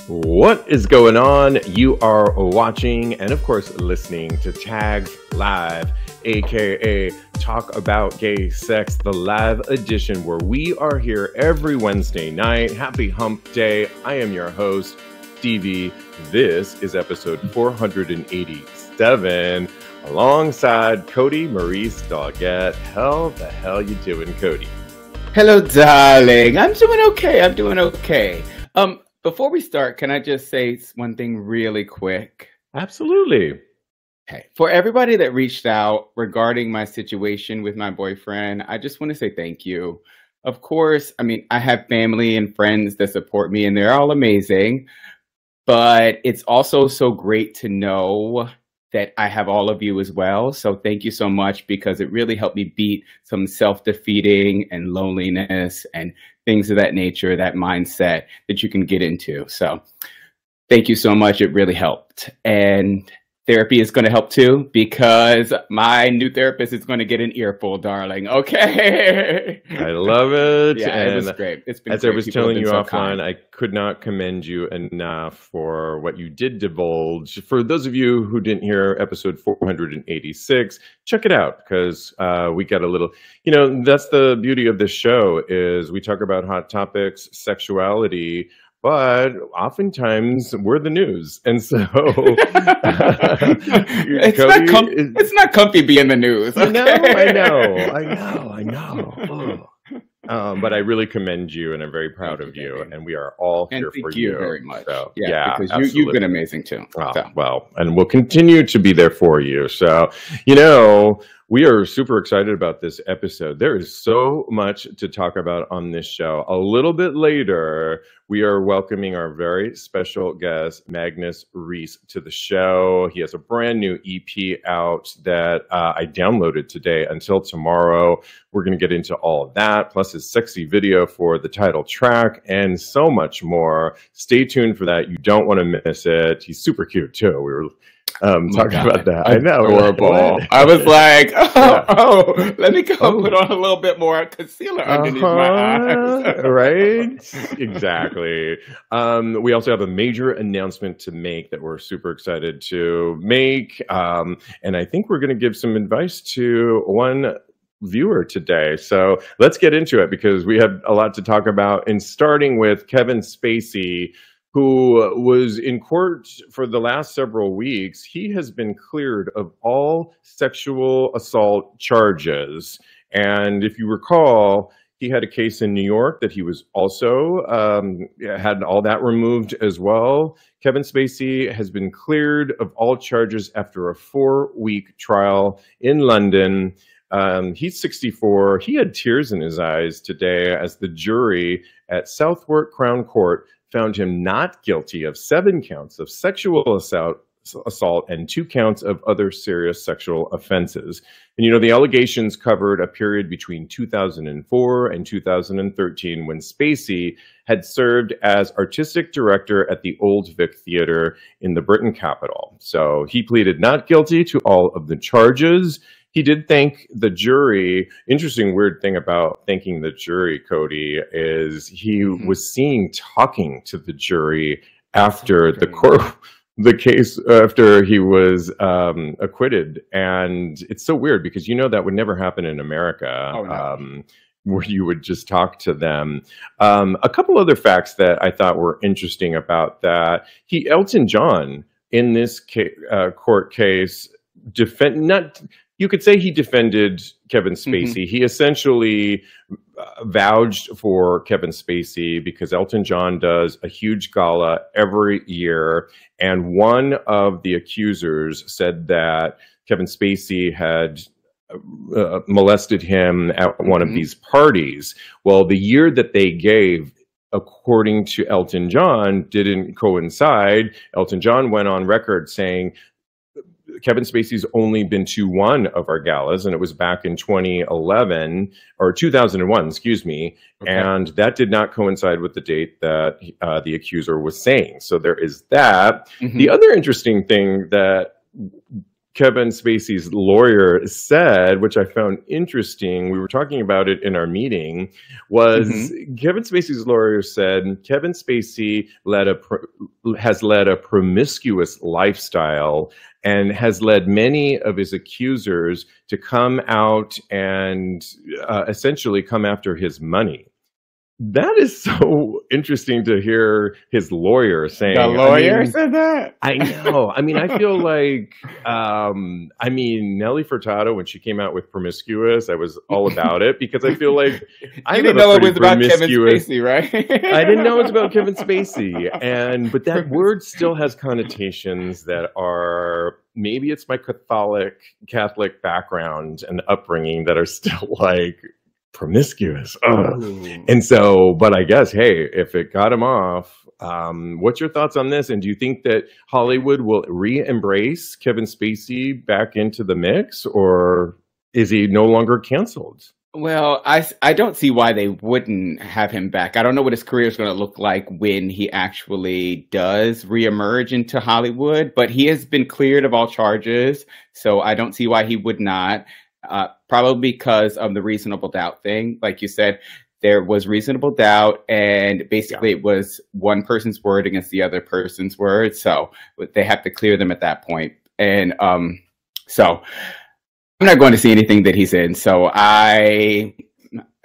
What is going on? You are watching and, of course, listening to Tags Live, aka Talk About Gay Sex, the live edition where we are here every Wednesday night. Happy Hump Day. I am your host, Stevie. This is episode 487 alongside Kodi Maurice Doggette. How the hell you doing, Kodi? Hello, darling. I'm doing okay. Before we start, can I just say one thing really quick? Absolutely. Okay. For everybody that reached out regarding my situation with my boyfriend, I just want to say thank you. Of course, I have family and friends that support me, and they're all amazing. But it's also so great to know that I have all of you as well. So thank you so much, because it really helped me beat some self-defeating and loneliness and things of that nature, that mindset that you can get into. So thank you so much. It really helped. And therapy is going to help too, because my new therapist is going to get an earful, darling. Okay. I love it. Yeah, and it was great. It's been as great. I was People telling have you been so offline, kind. I could not commend you enough for what you did divulge. For those of you who didn't hear episode 486, check it out, because we got a little, that's the beauty of this show, is we talk about hot topics, sexuality, but oftentimes we're the news. And so it's not comfy being the news. Okay? I know. But I really commend you, and I'm very proud of you. And we are all here for you. Thank you very much. So, because you've been amazing too. Well, and we'll continue to be there for you. So, we are super excited about this episode. There is so much to talk about on this show. A little bit later, we are welcoming our very special guest, Magnus Riise, to the show. He has a brand new EP out that I downloaded today. Until tomorrow, we're going to get into all of that, plus his sexy video for the title track, and so much more. Stay tuned for that. You don't want to miss it. He's super cute, too. We were talking about that. I know. Adorable. I was like, let me go put on a little bit more concealer underneath my eyes. Right? Exactly. We also have a major announcement to make that we're super excited to make. And I think we're going to give some advice to one viewer today. So let's get into it, because we have a lot to talk about. And starting with Kevin Spacey, who was in court for the last several weeks. He has been cleared of all sexual assault charges. And if you recall, he had a case in New York that he was also had all that removed as well. Kevin Spacey has been cleared of all charges after a 4-week trial in London. He's 64. He had tears in his eyes today as the jury at Southwark Crown Court found him not guilty of 7 counts of sexual assault and 2 counts of other serious sexual offenses. And, the allegations covered a period between 2004 and 2013, when Spacey had served as artistic director at the Old Vic Theatre in the Britain capital. So he pleaded not guilty to all of the charges. He did thank the jury. Interesting, weird thing about thanking the jury, Kodi, is he was seen talking to the jury after the case, after he was acquitted. And it's so weird, because that would never happen in America, where you would just talk to them. A couple other facts that I thought were interesting about that. Elton John, in this court case, you could say he defended Kevin Spacey. He essentially vouched for Kevin Spacey, because Elton John does a huge gala every year. And one of the accusers said that Kevin Spacey had molested him at one of these parties. Well, the year that they gave, according to Elton John, didn't coincide. Elton John went on record saying, Kevin Spacey's only been to one of our galas, and it was back in 2011 or 2001, excuse me. Okay. And that did not coincide with the date that the accuser was saying. So there is that. The other interesting thing that Kevin Spacey's lawyer said, which I found interesting, we were talking about it in our meeting, was Kevin Spacey's lawyer said Kevin Spacey has led a promiscuous lifestyle and has led many of his accusers to come out and essentially come after his money. That is so interesting to hear his lawyer saying. The lawyer said that? I know. I mean, I feel like, Nelly Furtado, when she came out with Promiscuous, I was all about it because I feel like I didn't know it was about Kevin Spacey, right? I didn't know it was about Kevin Spacey. But that word still has connotations that are, maybe it's my Catholic background and upbringing that are still like, promiscuous. And so, but I guess, hey, if it got him off, what's your thoughts on this? And do you think that Hollywood will re-embrace Kevin Spacey back into the mix, or is he no longer canceled? Well, I don't see why they wouldn't have him back. I don't know what his career is going to look like when he actually does reemerge into Hollywood, but he has been cleared of all charges, so I don't see why he would not. Probably because of the reasonable doubt thing. Like you said, there was reasonable doubt, and basically it was one person's word against the other person's word. So they have to clear them at that point. And so I'm not going to see anything that he's in. So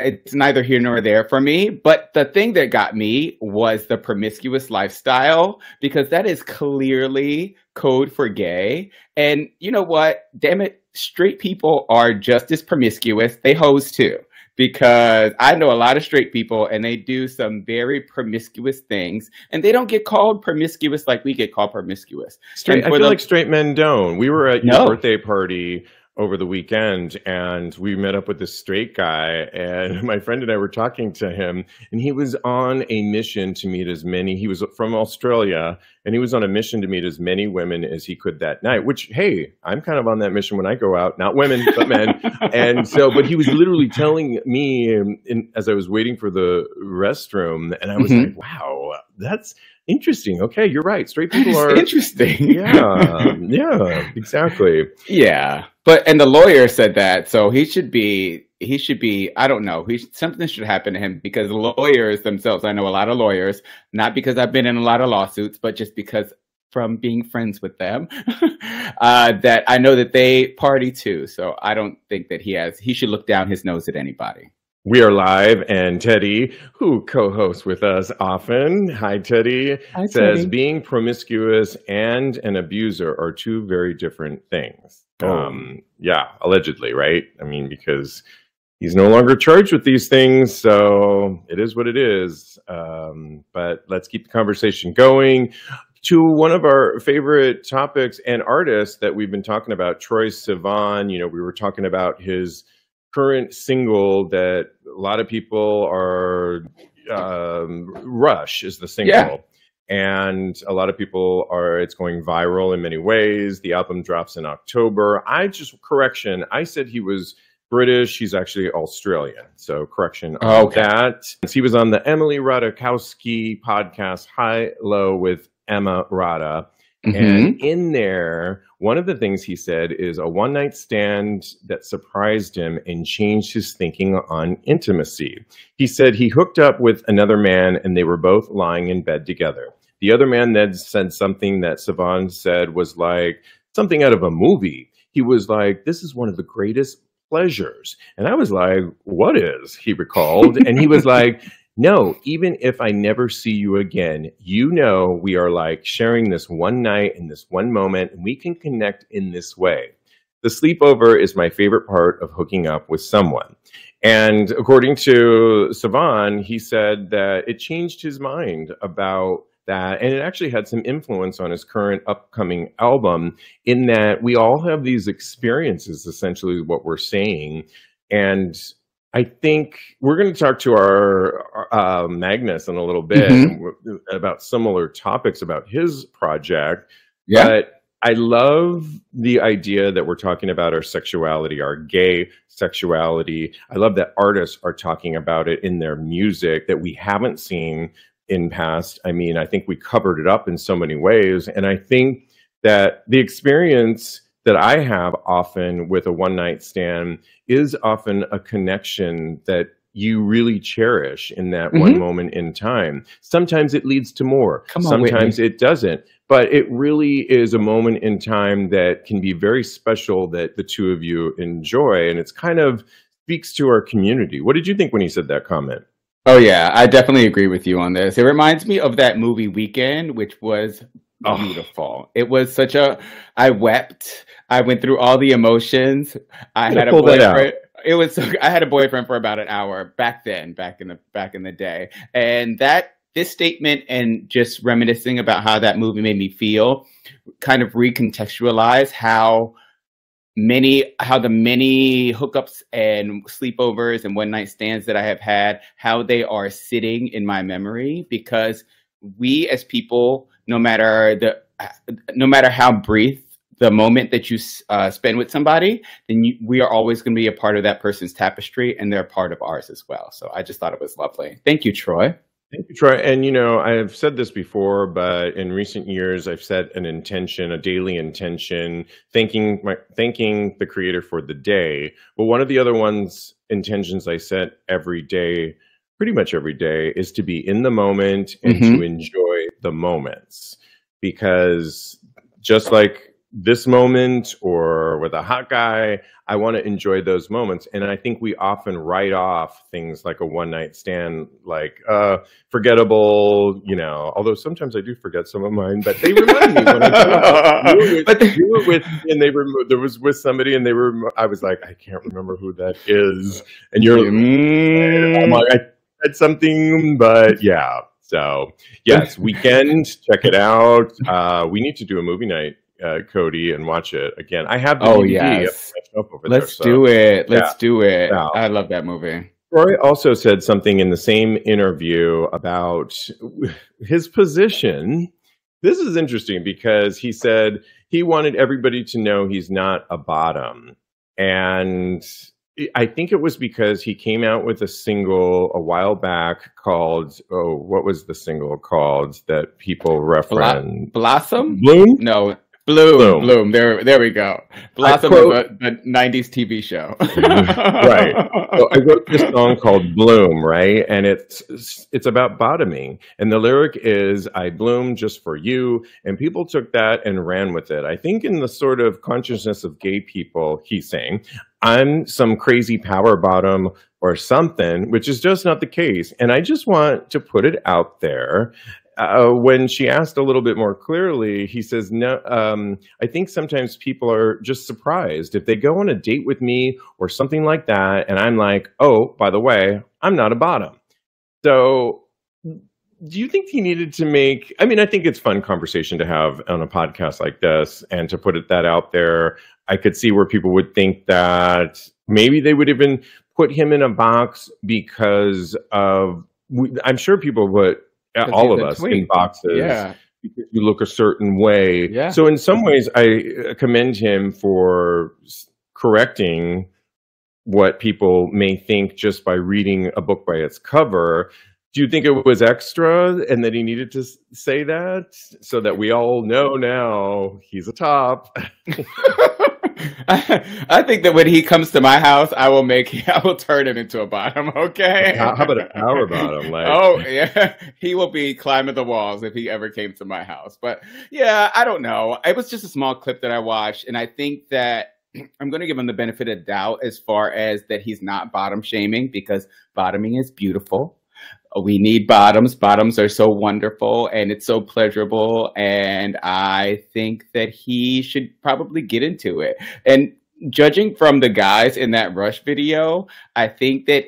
it's neither here nor there for me. But the thing that got me was the promiscuous lifestyle, because that is clearly code for gay. And you know what? Damn it. Straight people are just as promiscuous. They hoes too, because I know a lot of straight people and they do some very promiscuous things, and they don't get called promiscuous like we get called promiscuous. I feel like straight men don't. We were at your birthday party over the weekend, and we met up with this straight guy, and my friend and I were talking to him, and he was on a mission to meet he was from Australia, and he was on a mission to meet as many women as he could that night, which, hey, I'm kind of on that mission when I go out, not women, but men. And so, but he was literally telling me as I was waiting for the restroom, and I was like, wow, that's interesting. Okay, you're right. Straight people are interesting. Yeah, exactly. Yeah. And the lawyer said that, so he should be, I don't know, something should happen to him, because lawyers themselves, I know a lot of lawyers, not because I've been in a lot of lawsuits, but just because from being friends with them, that I know that they party too. So I don't think that he should look down his nose at anybody. We are live, and Teddy, who co-hosts with us often, hi Teddy, says Teddy. Being promiscuous and an abuser are two very different things. Yeah, allegedly, right? I mean, because he's no longer charged with these things, so it is what it is. But let's keep the conversation going to one of our favorite topics and artists that we've been talking about, Troye Sivan. You know, we were talking about his current single that a lot of people are Rush is the single. Yeah. And a lot of people it's going viral in many ways. The album drops in October. I said he was British. He's actually Australian. So correction on that. He was on the Emily Ratajkowski podcast, High Low with Emma Rada. And in there, one of the things he said is a one-night stand that surprised him and changed his thinking on intimacy. He said he hooked up with another man and they were both lying in bed together. The other man then said something that Sivan said was like something out of a movie. He was like, this is one of the greatest pleasures. And I was like, what is? He recalled. And he was like, no, even if I never see you again, you know, we are like sharing this one night and this one moment, and we can connect in this way. The sleepover is my favorite part of hooking up with someone. And according to Sivan, he said that it changed his mind about that. And it actually had some influence on his current upcoming album, in that we all have these experiences, essentially what we're saying. And I think we're going to talk to our Magnus in a little bit about similar topics about his project. Yeah. But I love the idea that we're talking about our sexuality, our gay sexuality. I love that artists are talking about it in their music that we haven't seen in past. I mean, I think we covered it up in so many ways. And I think that the experience that I have often with a one night stand is often a connection that you really cherish in that one moment in time. Sometimes it leads to more. Sometimes it doesn't. But it really is a moment in time that can be very special that the two of you enjoy. And it's kind of speaks to our community. What did you think when he said that comment? Oh, yeah, I definitely agree with you on this. It reminds me of that movie Weekend, which was beautiful. It was such a, I wept. I went through all the emotions. I had a boyfriend. It was so, I had a boyfriend for about an hour back then, back in the day. And this statement and just reminiscing about how that movie made me feel kind of recontextualize how the many hookups and sleepovers and one night stands that I have had, how they are sitting in my memory, because we as people, no matter how brief the moment that you spend with somebody, then we are always going to be a part of that person's tapestry, and they're a part of ours as well. So I just thought it was lovely. Thank you, Troy. Thank you, Troy. And, you know, I've said this before, but in recent years, I've set an intention, a daily intention, thanking the creator for the day. But one of the other intentions I set every day, pretty much every day, is to be in the moment and to enjoy the moments. Because just like this moment or with a hot guy, I want to enjoy those moments. And I think we often write off things like a one night stand, like forgettable, you know, although sometimes I do forget some of mine, but they remind me when you were with and there was with somebody and I was like, I can't remember who that is. And you're I'm like, I said something, but yeah. So yes, Weekend, check it out. We need to do a movie night, Kodi, and watch it again. I have the DVD. Yes. Let's do it. Let's do it. Yeah. I love that movie. Troy also said something in the same interview about his position. This is interesting because he said he wanted everybody to know he's not a bottom. And I think it was because he came out with a single a while back called, what was the single called that people reference? Blossom? Bloom? No. Bloom. There we go. Blossom was a 90s TV show. Right. So I wrote this song called Bloom, right? And it's about bottoming. And the lyric is, I bloom just for you. And people took that and ran with it. I think in the sort of consciousness of gay people, he's saying, I'm some crazy power bottom or something, which is just not the case. And I just want to put it out there. When she asked a little bit more clearly, he says, no, I think sometimes people are just surprised if they go on a date with me or something like that. And I'm like, oh, by the way, I'm not a bottom. So do you think he needed to I think it's fun conversation to have on a podcast like this and to put that out there. I could see where people would think that maybe they would even put him in a box because I'm sure people would, all of us in boxes, because you look a certain way. Yeah. So in some ways, I commend him for correcting what people may think just by reading a book by its cover. Do you think it was extra and that he needed to say that so that we all know now he's a top? I think that when he comes to my house, I will turn him into a bottom. Okay. How about a power bottom? Oh yeah, he will be climbing the walls if he ever came to my house. But yeah, I don't know. It was just a small clip that I watched, and I think that I'm going to give him the benefit of doubt as far as that he's not bottom shaming, because bottoming is beautiful. We need bottoms. Bottoms are so wonderful and it's so pleasurable. And I think that he should probably get into it. And judging from the guys in that Rush video, I think that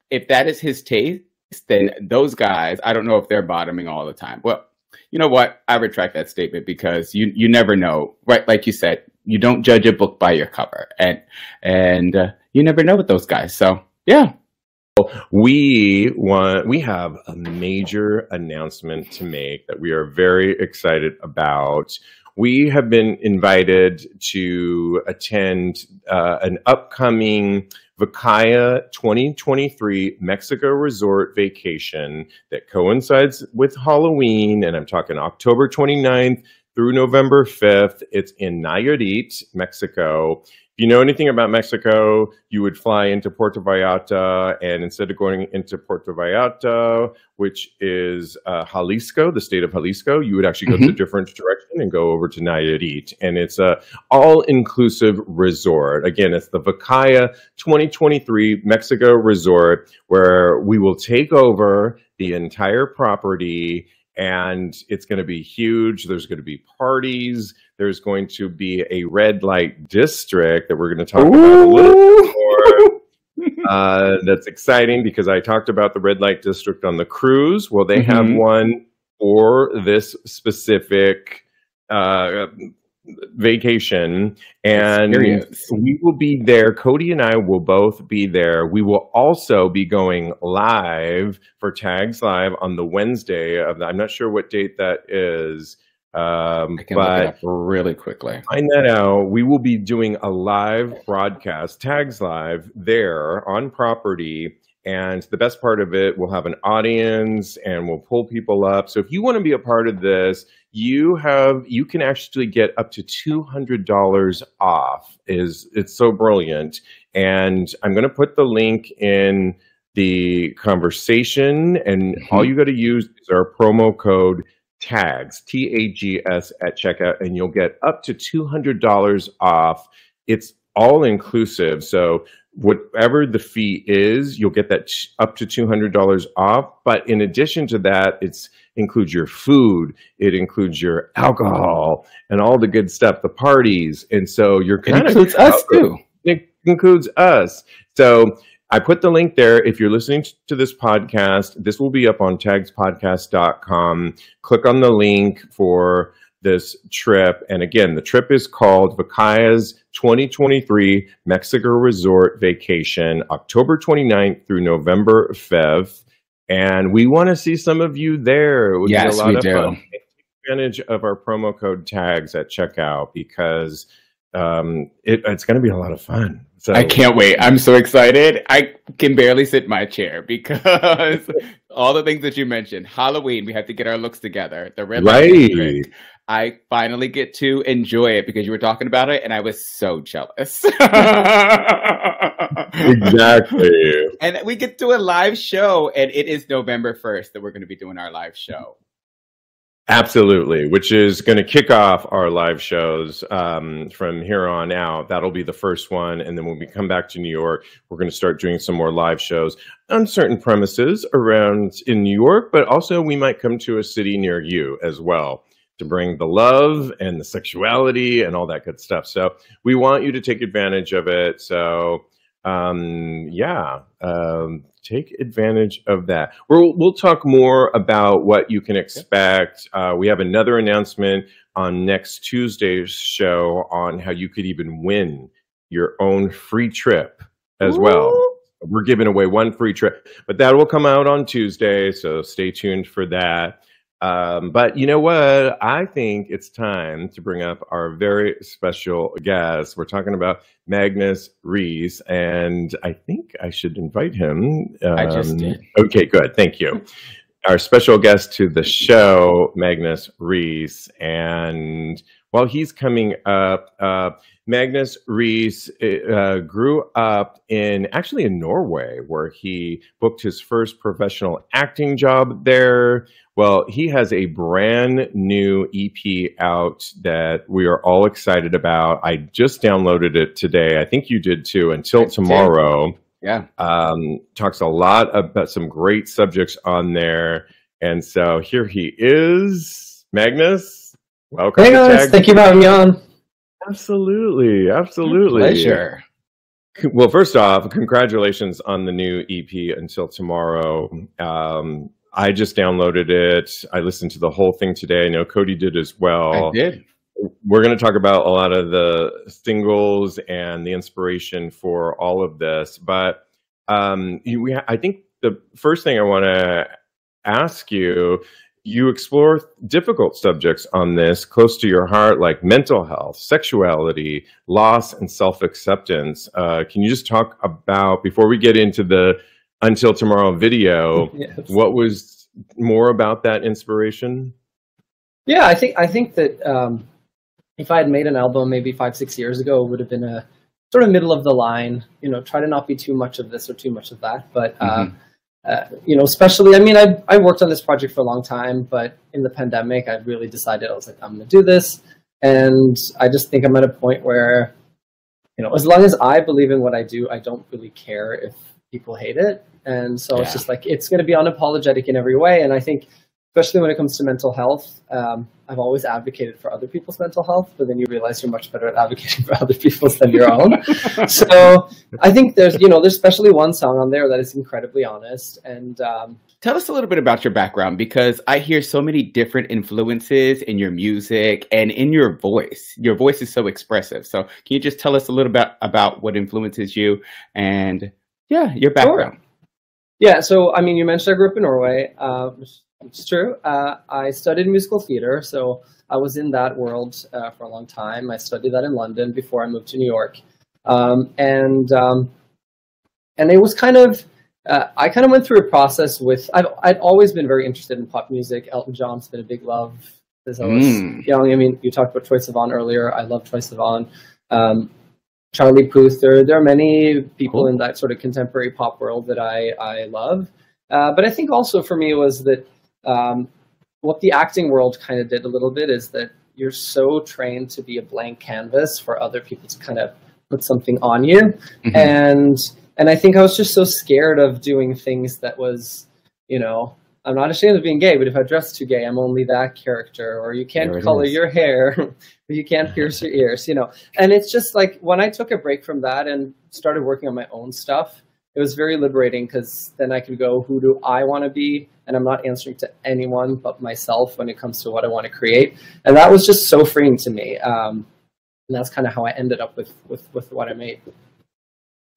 if that is his taste, then those guys, I don't know if they're bottoming all the time. Well, you know what? I retract that statement, because you never know, right? Like you said, you don't judge a book by your cover, and you never know with those guys. So yeah. We have a major announcement to make that we are very excited about. We have been invited to attend an upcoming Vacaya 2023 Mexico resort vacation that coincides with Halloween, and I'm talking October 29th through November 5th. It's in Nayarit, Mexico. If you know anything about Mexico, you would fly into Puerto Vallarta, and instead of going into Puerto Vallarta, which is Jalisco, the state of Jalisco, you would actually go to a different direction and go over to Nayarit. And it's a all-inclusive resort. Again, it's the Vacaya 2023 Mexico Resort, where we will take over the entire property, and it's going to be huge. There's going to be parties. There's going to be a red light district that we're going to talk about a little bit more. That's exciting because I talked about the red light district on the cruise. Well, they have one for this specific vacation, and we will be there. Kodi and I will both be there. We will also be going live for Tags Live on the Wednesday of the, I'm not sure what date that is. I can look it up really quickly. Find that out. We will be doing a live broadcast, Tags Live, there on property. And the best part of it, we'll have an audience and we'll pull people up. So if you want to be a part of this, you can actually get up to $200 off. It's so brilliant. And I'm going to put the link in the conversation, and all you got to use is our promo code TAGS, TAGS at checkout, and you'll get up to $200 off. It's all inclusive. So whatever the fee is, you'll get that up to $200 off. But in addition to that, it includes your food, it includes your alcohol, and all the good stuff, the parties. And so you're kind of includes us too. It includes us. So I put the link there. If you're listening to this podcast, this will be up on TAGSPodcast.com. Click on the link for this trip. And again, the trip is called Vacaya's 2023 Mexico Resort Vacation, October 29th through November 5th. And we want to see some of you there. It would be a lot of fun. Take advantage of our promo code TAGS at checkout, because it's going to be a lot of fun. So I can't wait. I'm so excited. I can barely sit in my chair because all the things that you mentioned. Halloween, we have to get our looks together. The red light district. I finally get to enjoy it because you were talking about it, and I was so jealous. Exactly. And we get to a live show, and it is November 1st that we're going to be doing our live show. Absolutely, which is going to kick off our live shows from here on out. That'll be the first one. And then when we come back to New York, we're going to start doing some more live shows on certain premises around in New York, but also we might come to a city near you as well to bring the love and the sexuality and all that good stuff. So we want you to take advantage of it. So take advantage of that. We'll talk more about what you can expect. We have another announcement on next Tuesday's show on how you could even win your own free trip as well. We're giving away one free trip, but that will come out on Tuesday. So stay tuned for that. But you know what? I think it's time to bring up our very special guest. We're talking about Magnus Riise, and I think I should invite him. I just did. Okay, good. Thank you. Our special guest to the show, Magnus Riise. And while he's coming up, Magnus Riise grew up in Norway, where he booked his first professional acting job there. Well, he has a brand new EP out that we are all excited about. I just downloaded it today. I think you did too. Until Tomorrow. Yeah. Talks a lot about some great subjects on there. And so here he is. Magnus, welcome. Hey guys, thank you for having me on. Absolutely. Absolutely. Pleasure. Well, first off, congratulations on the new EP, Until Tomorrow. I just downloaded it. I listened to the whole thing today. I know Kodi did as well. I did. We're going to talk about a lot of the singles and the inspiration for all of this. But I think the first thing I want to ask you, you explore difficult subjects on this, close to your heart, like mental health, sexuality, loss, and self-acceptance. Can you just talk about, before we get into the Until Tomorrow video, Yes. What was more about that inspiration? Yeah, I think that if I had made an album maybe 5-6 years ago, it would have been a sort of middle of the line. Try to not be too much of this or too much of that. But especially, I mean, I worked on this project for a long time, but in the pandemic, I really decided I was like, I'm going to do this, and I just think I'm at a point where, as long as I believe in what I do, I don't really care if people hate it. And so it's just like, it's going to be unapologetic in every way. And I think, especially when it comes to mental health, I've always advocated for other people's mental health, but then you realize you're much better at advocating for other people's than your own. So I think there's especially one song on there that is incredibly honest. And tell us a little bit about your background, because I hear so many different influences in your music and in your voice. Your voice is so expressive. So can you just tell us a little bit about what influences you and your background? Sure. Yeah, so I mean, you mentioned I grew up in Norway, which is true. I studied musical theater, so I was in that world for a long time. I studied that in London before I moved to New York, and it was kind of I kind of went through a process with I'd always been very interested in pop music. Elton John's been a big love as I was young. I mean, you talked about Troye Sivan earlier. I love Troye Sivan. Charlie Puth. There are many people in that sort of contemporary pop world that I love. But I think also for me was that what the acting world kind of did a little bit is that you're so trained to be a blank canvas for other people to kind of put something on you. And I think I was just so scared of doing things that was, I'm not ashamed of being gay, but if I dress too gay, I'm only that character, or you can't color your hair, or you can't pierce your ears, And it's just like, when I took a break from that and started working on my own stuff, it was very liberating, because then I could go, who do I want to be? And I'm not answering to anyone but myself when it comes to what I want to create. And that was just so freeing to me. And that's kind of how I ended up with what I made.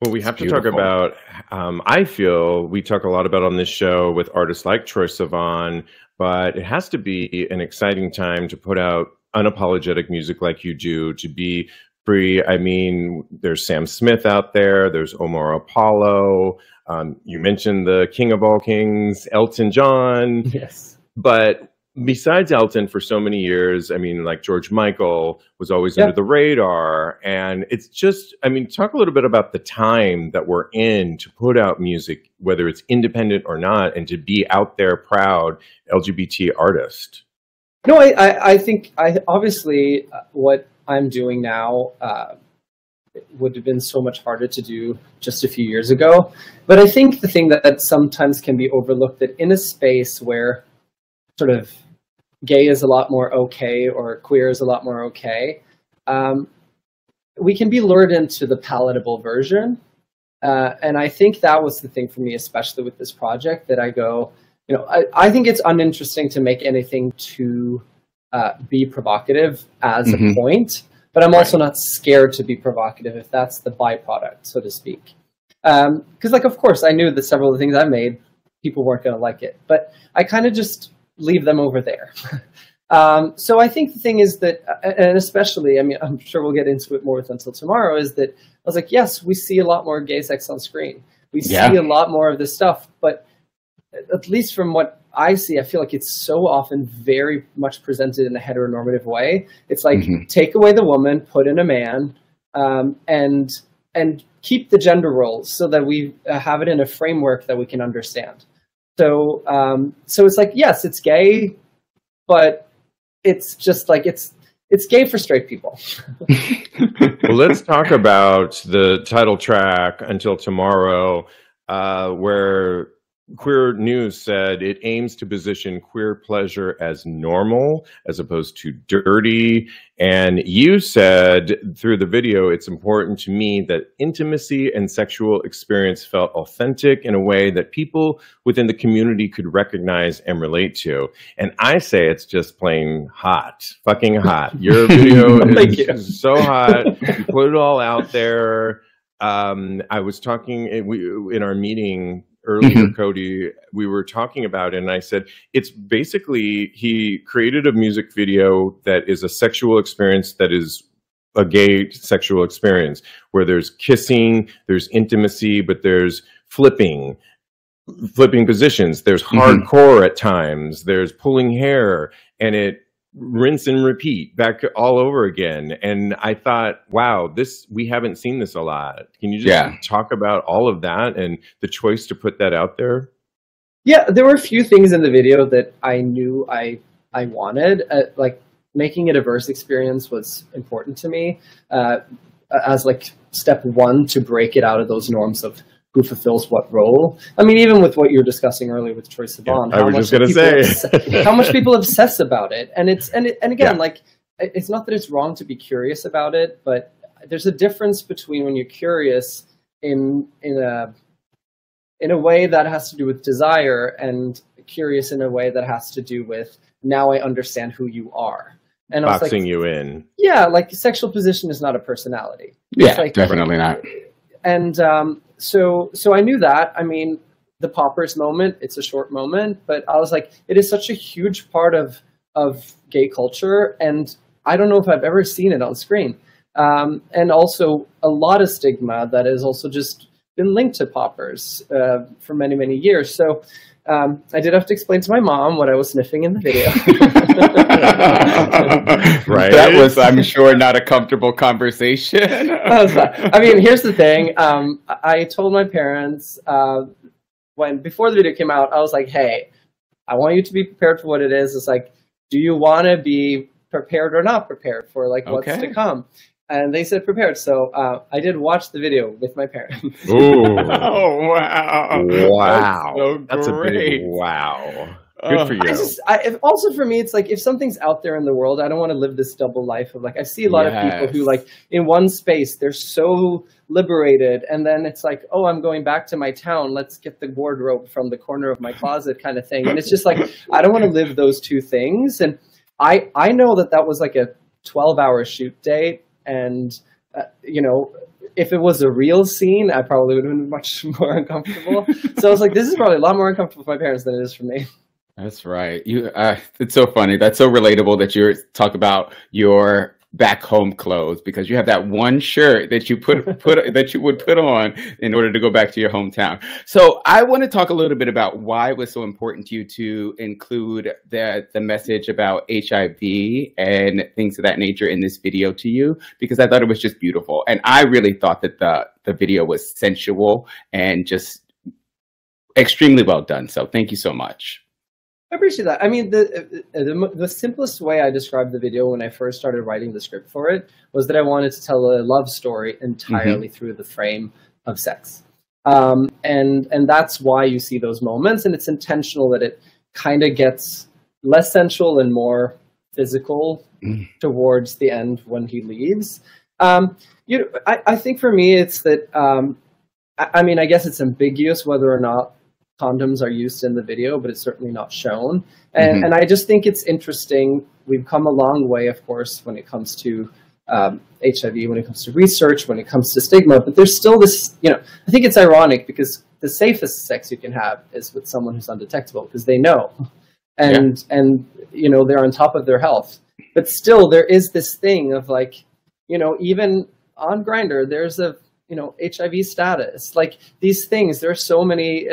Well, we have to talk about, I feel we talk a lot about on this show with artists like Troye Sivan, but it has to be an exciting time to put out unapologetic music like you do, to be free. I mean, there's Sam Smith out there, there's Omar Apollo, you mentioned the king of all kings, Elton John. Yes. But besides Elton, for so many years, I mean, like George Michael was always under the radar. And it's just, I mean, talk a little bit about the time that we're in to put out music, whether it's independent or not, and to be out there proud LGBT artist. No, I think obviously what I'm doing now would have been so much harder to do just a few years ago. But I think the thing that sometimes can be overlooked, that in a space where sort of gay is a lot more okay, or queer is a lot more okay, we can be lured into the palatable version. And I think that was the thing for me, especially with this project, that I go, I think it's uninteresting to make anything to be provocative as a point, but I'm also not scared to be provocative if that's the byproduct, so to speak. Because, like, of course, I knew that several of the things I made, people weren't going to like it, but I kind of just leave them over there. So I think the thing is that, and especially, I mean, I'm sure we'll get into it more with Until Tomorrow, is that I was like, yes, we see a lot more gay sex on screen. We see a lot more of this stuff, but at least from what I see, I feel like it's so often very much presented in a heteronormative way. It's like, take away the woman, put in a man, and keep the gender roles so that we have it in a framework that we can understand. So it's like, yes, it's gay, but it's just like, it's gay for straight people. Well, let's talk about the title track, Until Tomorrow, where Queer News said it aims to position queer pleasure as normal as opposed to dirty. And you said through the video, it's important to me that intimacy and sexual experience felt authentic in a way that people within the community could recognize and relate to. And I say it's just plain hot, fucking hot. Your video is so hot. You put it all out there. I was talking in our meeting earlier, Kodi, we were talking about it, and I said, it's basically, he created a music video that is a sexual experience that is a gay sexual experience, where there's kissing, there's intimacy, but there's flipping positions, there's hardcore at times, there's pulling hair, and it rinse and repeat back all over again. And I thought, wow, we haven't seen this a lot. Can you just talk about all of that and the choice to put that out there? Yeah, there were a few things in the video that I knew I wanted. Like making it a verse experience was important to me as like step one to break it out of those norms of who fulfills what role. I mean, even with what you were discussing earlier with Troye Sivan, I was just going to say how much people obsess about it. And again, like, it's not that it's wrong to be curious about it, but there's a difference between when you're curious in a way that has to do with desire and curious in a way that has to do with, now I understand who you are. And boxing like, you in. Yeah, like sexual position is not a personality. Yeah, like, definitely not. And so I knew that. I mean, the poppers moment, it's a short moment, but I was like, it is such a huge part of gay culture, and I don't know if I've ever seen it on screen. And also a lot of stigma that has also just been linked to poppers for many, many years. So I did have to explain to my mom what I was sniffing in the video. Right. That was, I'm sure, not a comfortable conversation. I mean, here's the thing. I told my parents before the video came out, I was like, hey, I want you to be prepared for what it is. It's like, do you want to be prepared or not prepared for like what's to come? And they said prepared. So I did watch the video with my parents. Ooh. Oh, wow. Wow. That's a big wow. Good for you. Also for me, it's like, if something's out there in the world, I don't want to live this double life of like, I see a lot of people who like in one space, they're so liberated. And then it's like, oh, I'm going back to my town. Let's get the wardrobe from the corner of my closet kind of thing. And it's just like, I don't want to live those two things. And I know that was like a 12-hour shoot day. And, you know, if it was a real scene, I probably would have been much more uncomfortable. So I was like, this is probably a lot more uncomfortable for my parents than it is for me. That's right. It's so funny. That's so relatable that you talk about your back home clothes, because you have that one shirt that you that you would put on in order to go back to your hometown. So I want to talk a little bit about why it was so important to you to include the message about HIV and things of that nature in this video to you, because I thought it was just beautiful. And I really thought that the video was sensual and just extremely well done. So thank you so much. I appreciate that. I mean, the simplest way I described the video when I first started writing the script for it was that I wanted to tell a love story entirely through the frame of sex. And that's why you see those moments, and it's intentional that it kind of gets less sensual and more physical towards the end when he leaves. You know, I think for me, it's that, I mean, I guess it's ambiguous whether or not condoms are used in the video, but it's certainly not shown. And I just think it's interesting. We've come a long way, of course, when it comes to HIV, when it comes to research, when it comes to stigma, but there's still this, you know, I think it's ironic because the safest sex you can have is with someone who's undetectable, because they know, and you know, they're on top of their health. But still, there is this thing of like, you know, even on Grindr, there's a, you know, HIV status, like these things. There are so many,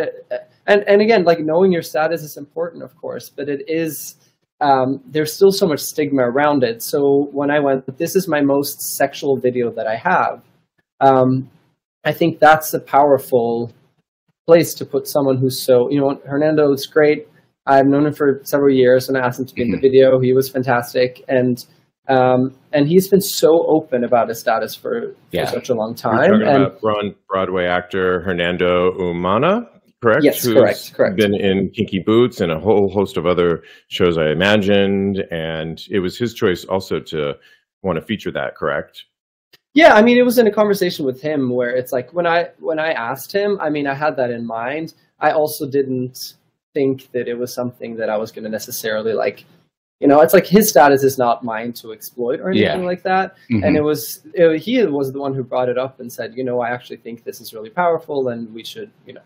and again, like knowing your status is important, of course, but it is, there's still so much stigma around it. So when I went, this is my most sexual video that I have, I think that's a powerful place to put someone who's so, you know, Hernando is great. I've known him for several years, and I asked him to be in the video. He was fantastic. And he's been so open about his status for such a long time. You're talking about Broadway actor Hernando Umana, correct? Yes, correct. Been in Kinky Boots and a whole host of other shows, I imagined. And it was his choice also to want to feature that, correct? Yeah, I mean, it was in a conversation with him where it's like, when I asked him, I mean, I had that in mind. I also didn't think that it was something that I was going to necessarily like, you know, it's like his status is not mine to exploit or anything like that. And he was the one who brought it up and said, you know, I actually think this is really powerful and we should, you know,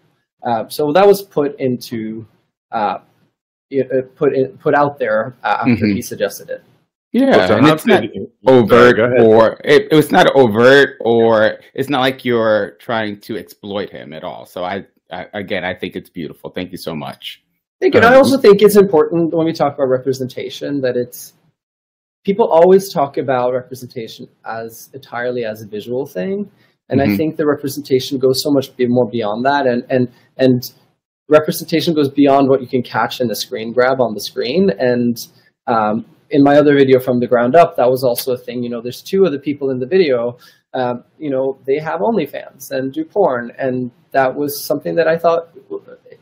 so that was put into, put out there after he suggested it. Yeah, and it's not overt, or it was not overt, or it's not like you're trying to exploit him at all. So I think it's beautiful. Thank you so much. Thank you. And I also think it's important when we talk about representation that it's, people always talk about representation as entirely as a visual thing. And I think the representation goes so much more beyond that. And representation goes beyond what you can catch in the screen grab on the screen. And in my other video, From the Ground Up, that was also a thing. You know, there's two of the people in the video, you know, they have OnlyFans and do porn. And that was something that I thought,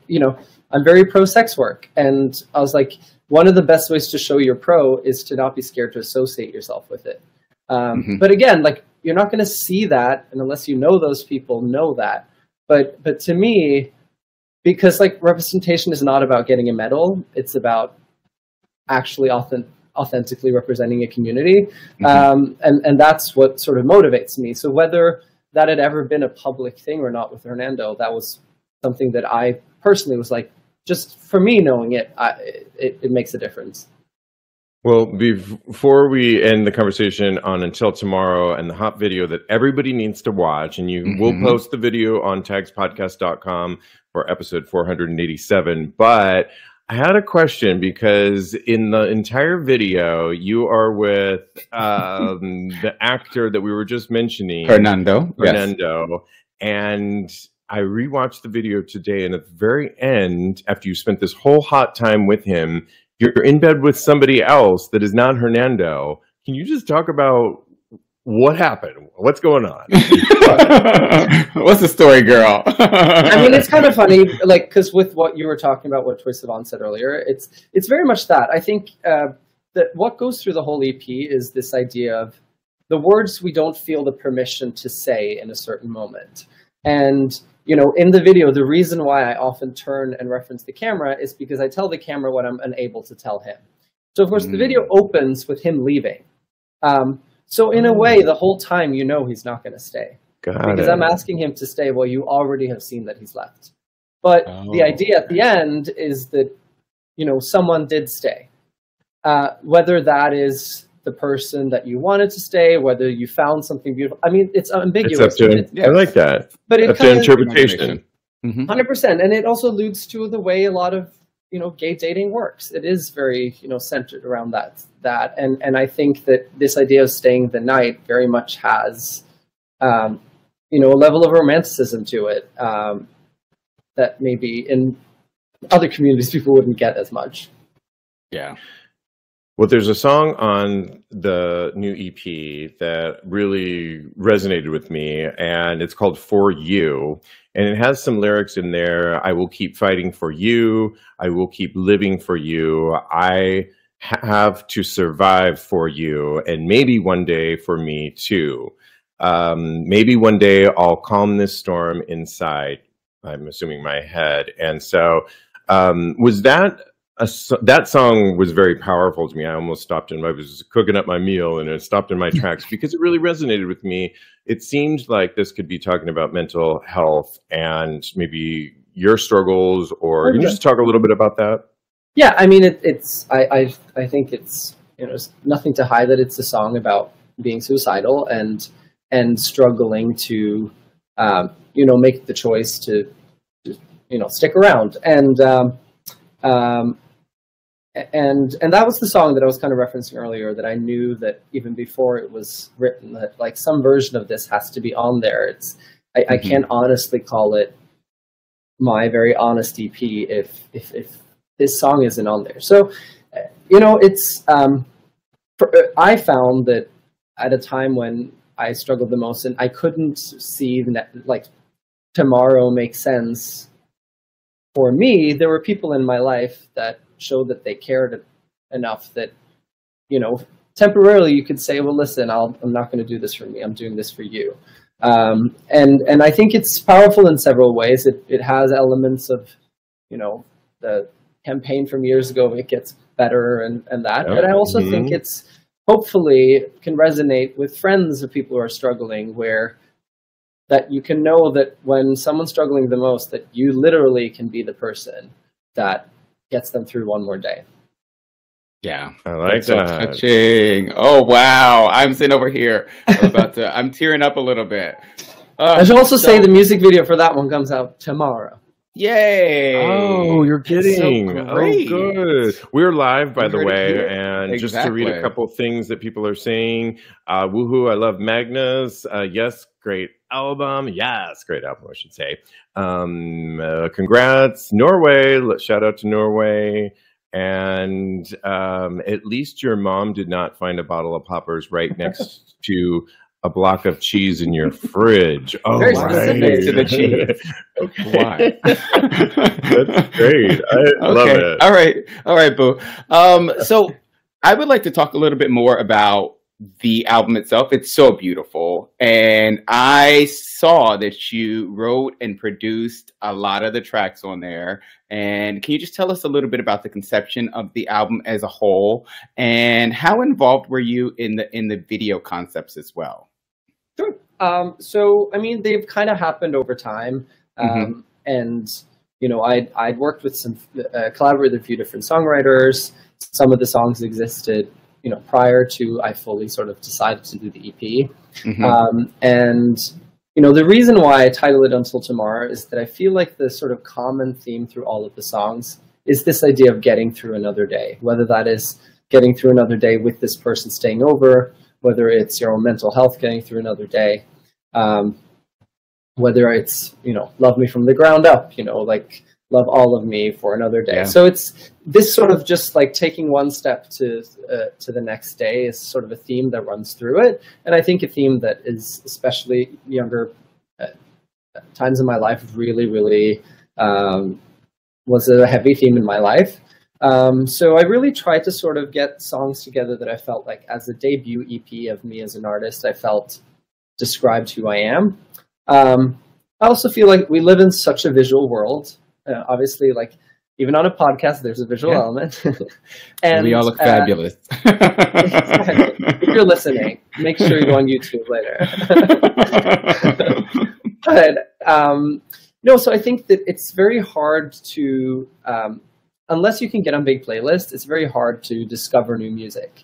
you know, I'm very pro sex work. And I was like, one of the best ways to show you're pro is to not be scared to associate yourself with it. But again, like, you're not going to see that, and unless you know those people, know that. But to me, because like representation is not about getting a medal, it's about actually authentically representing a community, and that's what sort of motivates me. So whether that had ever been a public thing or not with Hernando, that was something that I personally was like, just for me knowing it, it makes a difference. Well, before we end the conversation on Until Tomorrow and the hot video that everybody needs to watch, and you will post the video on TAGSPodcast.com for episode 487, but I had a question because in the entire video, you are with the actor that we were just mentioning, Hernando. Yes. And I rewatched the video today, and at the very end, after you spent this whole hot time with him, you're in bed with somebody else that is not Hernando. Can you just talk about what happened? What's going on? What's the story, girl? I mean, it's kind of funny, like, because with what you were talking about, what Troye Sivan said earlier, it's very much that. I think that what goes through the whole EP is this idea of the words we don't feel the permission to say in a certain moment. And you know, in the video, the reason why I often turn and reference the camera is because I tell the camera what I'm unable to tell him. So, of course, the video opens with him leaving. So, in a way, the whole time, you know he's not going to stay. Because I'm asking him to stay while you already have seen that he's left. But the idea at the end is that, you know, someone did stay. Whether that is the person that you wanted to stay, whether you found something beautiful. I mean, it's ambiguous. It's up to, I like that. But it's up to interpretation. 100%. And it also alludes to the way a lot of, you know, gay dating works. It is very, you know, centered around that. And I think that this idea of staying the night very much has, you know, a level of romanticism to it that maybe in other communities people wouldn't get as much. Yeah. Well, there's a song on the new EP that really resonated with me, and it's called For You. And it has some lyrics in there. I will keep fighting for you. I will keep living for you. I have to survive for you. And maybe one day for me too. Maybe one day I'll calm this storm inside. I'm assuming my head. And so was that... that song was very powerful to me. I almost stopped I was cooking up my meal and it stopped in my tracks because it really resonated with me. It seemed like this could be talking about mental health and maybe your struggles, or can you just talk a little bit about that? Yeah, I mean, I think it's, you know, there's nothing to hide that it's a song about being suicidal and struggling to, you know, make the choice to, you know, stick around. And that was the song that I was kind of referencing earlier, that I knew that even before it was written, that like some version of this has to be on there. I can't honestly call it my very honest EP if this song isn't on there. So, you know, it's, I found that at a time when I struggled the most and I couldn't see that, like, tomorrow makes sense for me, there were people in my life that showed that they cared enough that, you know, temporarily you could say, well, listen, I'm not going to do this for me. I'm doing this for you. And I think it's powerful in several ways. It has elements of, you know, the campaign from years ago. It gets better and that. But I also think it's hopefully can resonate with friends of people who are struggling, where that you can know that when someone's struggling the most, that you literally can be the person that gets them through one more day. Yeah, I like that. So touching. Oh wow, I'm sitting over here. I'm tearing up a little bit. I should also say the music video for that one comes out tomorrow. Yay! Oh, you're kidding. So Oh, great. good. We're live, by the heard it way. here. And just to read a Exactly. couple things that people are saying. Woohoo, I love Magnus. Yes, great album. Yes, great album, I should say. Congrats, Norway. Shout out to Norway. And at least your mom did not find a bottle of poppers right next to a block of cheese in your fridge. Oh, Very right. specific to the cheese. Why? That's great. I love it. All right, boo. So I would like to talk a little bit more about the album itself. It's so beautiful, and I saw that you wrote and produced a lot of the tracks on there. And can you just tell us a little bit about the conception of the album as a whole, and how involved were you in the video concepts as well? Sure. So, I mean, they've kind of happened over time. And, you know, I'd worked with some, collaborated with a few different songwriters. Some of the songs existed, you know, prior to I fully sort of decided to do the EP. And, you know, the reason why I titled it Until Tomorrow is that I feel like the sort of common theme through all of the songs is this idea of getting through another day, whether that is getting through another day with this person staying over, whether it's your own mental health getting through another day, whether it's, you know, love me from the ground up, you know, like love all of me for another day. Yeah. So it's this sort of just like taking one step to the next day is sort of a theme that runs through it. And I think a theme that is especially younger times in my life really, really was a heavy theme in my life. So I really tried to sort of get songs together that I felt like as a debut EP of me as an artist, I felt described who I am. I also feel like we live in such a visual world. Obviously, like even on a podcast, there's a visual element. And we all look fabulous. Exactly. If you're listening, make sure you go on YouTube later. But no, so I think that it's very hard to unless you can get on big playlists, it's very hard to discover new music.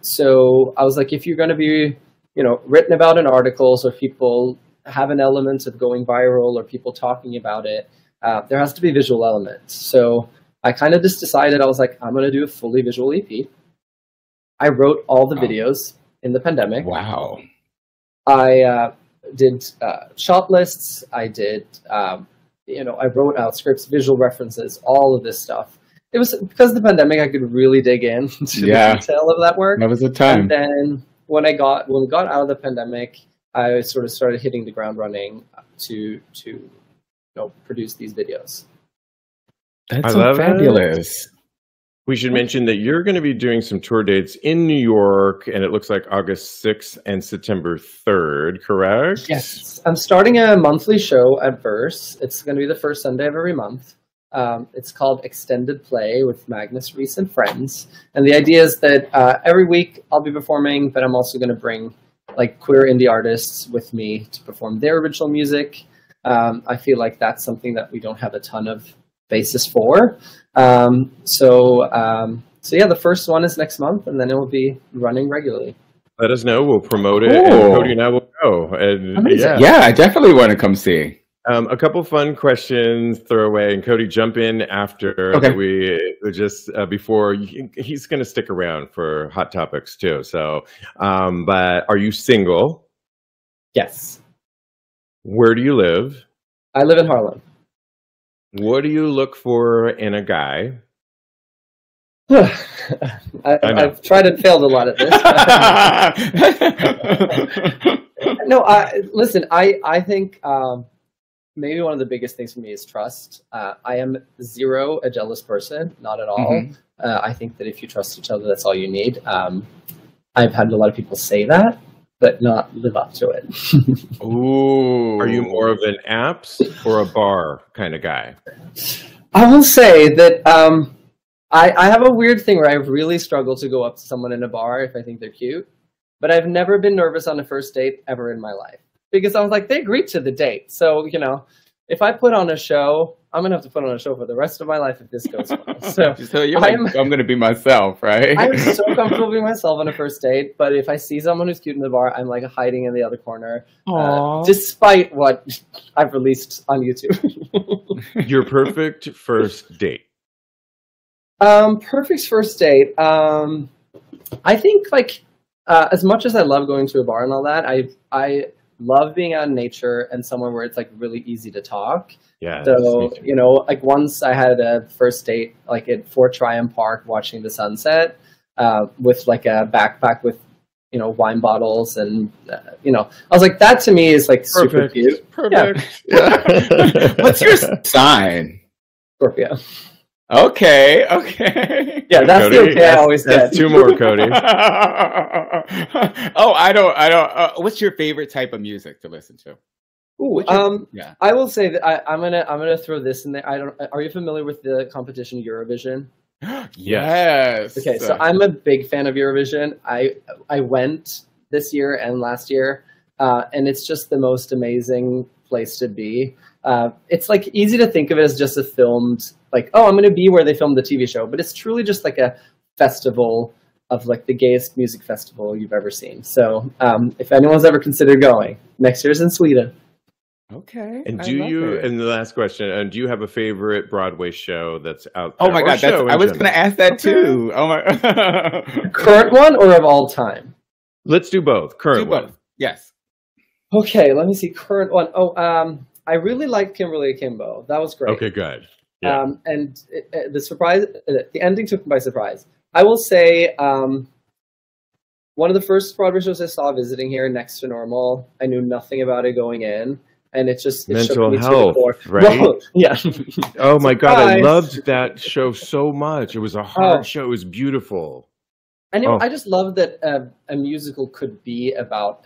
So I was like, if you're going to be, you know, written about in articles, or people have an element of going viral, or people talking about it, there has to be visual elements. So I kind of just decided, I was like, I'm going to do a fully visual EP. I wrote all the videos in the pandemic. Wow. I did shot lists. I did, you know, I wrote out scripts, visual references, all of this stuff. It was because of the pandemic, I could really dig in to the detail of that work. That was the time. And then when we got out of the pandemic, I sort of started hitting the ground running to you know, produce these videos. That's so fabulous. We should mention that you're going to be doing some tour dates in New York, and it looks like August 6th and September 3rd, correct? Yes. I'm starting a monthly show at Verse. It's going to be the first Sunday of every month. It's called Extended Play with Magnus Riise and friends. And the idea is that every week I'll be performing, but I'm also going to bring like queer indie artists with me to perform their original music. I feel like that's something that we don't have a ton of basis for. So yeah, the first one is next month, and then it will be running regularly. Let us know. We'll promote it, and Kodi and I will go. And yeah, I definitely want to come see. A couple fun questions, throw away, and Kodi, jump in after. Okay. We just before he's going to stick around for hot topics too. So, but are you single? Yes. Where do you live? I live in Harlem. What do you look for in a guy? I've tried and failed a lot at this. No, listen, I think maybe one of the biggest things for me is trust. I am zero a jealous person, not at all. I think that if you trust each other, that's all you need. I've had a lot of people say that, but not live up to it. Ooh. Are you more of an apps or a bar kind of guy? I will say that I have a weird thing where I really struggle to go up to someone in a bar if I think they're cute, but I've never been nervous on a first date ever in my life, because I was like, they agreed to the date. So, you know, if I put on a show, I'm gonna have to put on a show for the rest of my life if this goes well. So you're like, I'm gonna be myself, right? I'm so comfortable being myself on a first date, but if I see someone who's cute in the bar, I'm like hiding in the other corner, despite what I've released on YouTube. Your perfect first date. Perfect first date. I think like as much as I love going to a bar and all that, I love being out in nature and somewhere where it's like really easy to talk. Yeah. So, you know, like once I had a first date like at Fort Tryon Park watching the sunset with like a backpack with, you know, wine bottles and, you know, I was like, that to me is like super cute. Perfect. Yeah. What's your sign? Scorpio. Okay. Yeah, that's Kodi, the okay I always get. That's two more, Kodi. I don't. What's your favorite type of music to listen to? Ooh, I will say that I'm gonna throw this in there. Are you familiar with the competition Eurovision? Yes. Okay, so I'm a big fan of Eurovision. I went this year and last year, and it's just the most amazing place to be. It's like easy to think of it as just a filmed, like, oh, I'm going to be where they filmed the TV show, but it's truly just like a festival of like the gayest music festival you've ever seen. So if anyone's ever considered going, next year's in Sweden. Okay. And and the last question, do you have a favorite Broadway show that's out there? Oh my God, I was going to ask that too. Oh my. Current one or of all time? Let's do both. Current one. Yes. Okay, let me see. Current one. Oh, I really liked Kimberly Akimbo. That was great. Okay, good. Yeah. And the ending took me by surprise. I will say, one of the first Broadway shows I saw visiting here, Next to Normal. I knew nothing about it going in, and it mental health, right? Well, yeah. Oh my God, I loved that show so much. It was a hard show. It was beautiful. And I just love that a musical could be about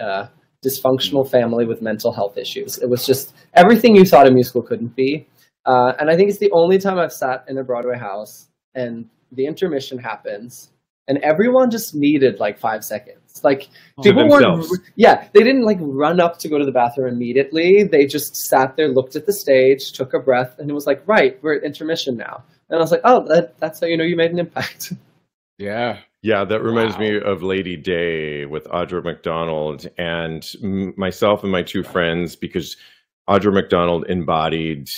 dysfunctional family with mental health issues. It was just everything you thought a musical couldn't be. And I think it's the only time I've sat in a Broadway house and the intermission happens and everyone just needed like 5 seconds. Like people weren't, they didn't like run up to go to the bathroom immediately. They just sat there, looked at the stage, took a breath, and it was like, right, we're at intermission now. And I was like, oh, that's how you know you made an impact. Yeah. Yeah, that reminds me of Lady Day with Audra McDonald and myself and my two friends, because Audra McDonald embodied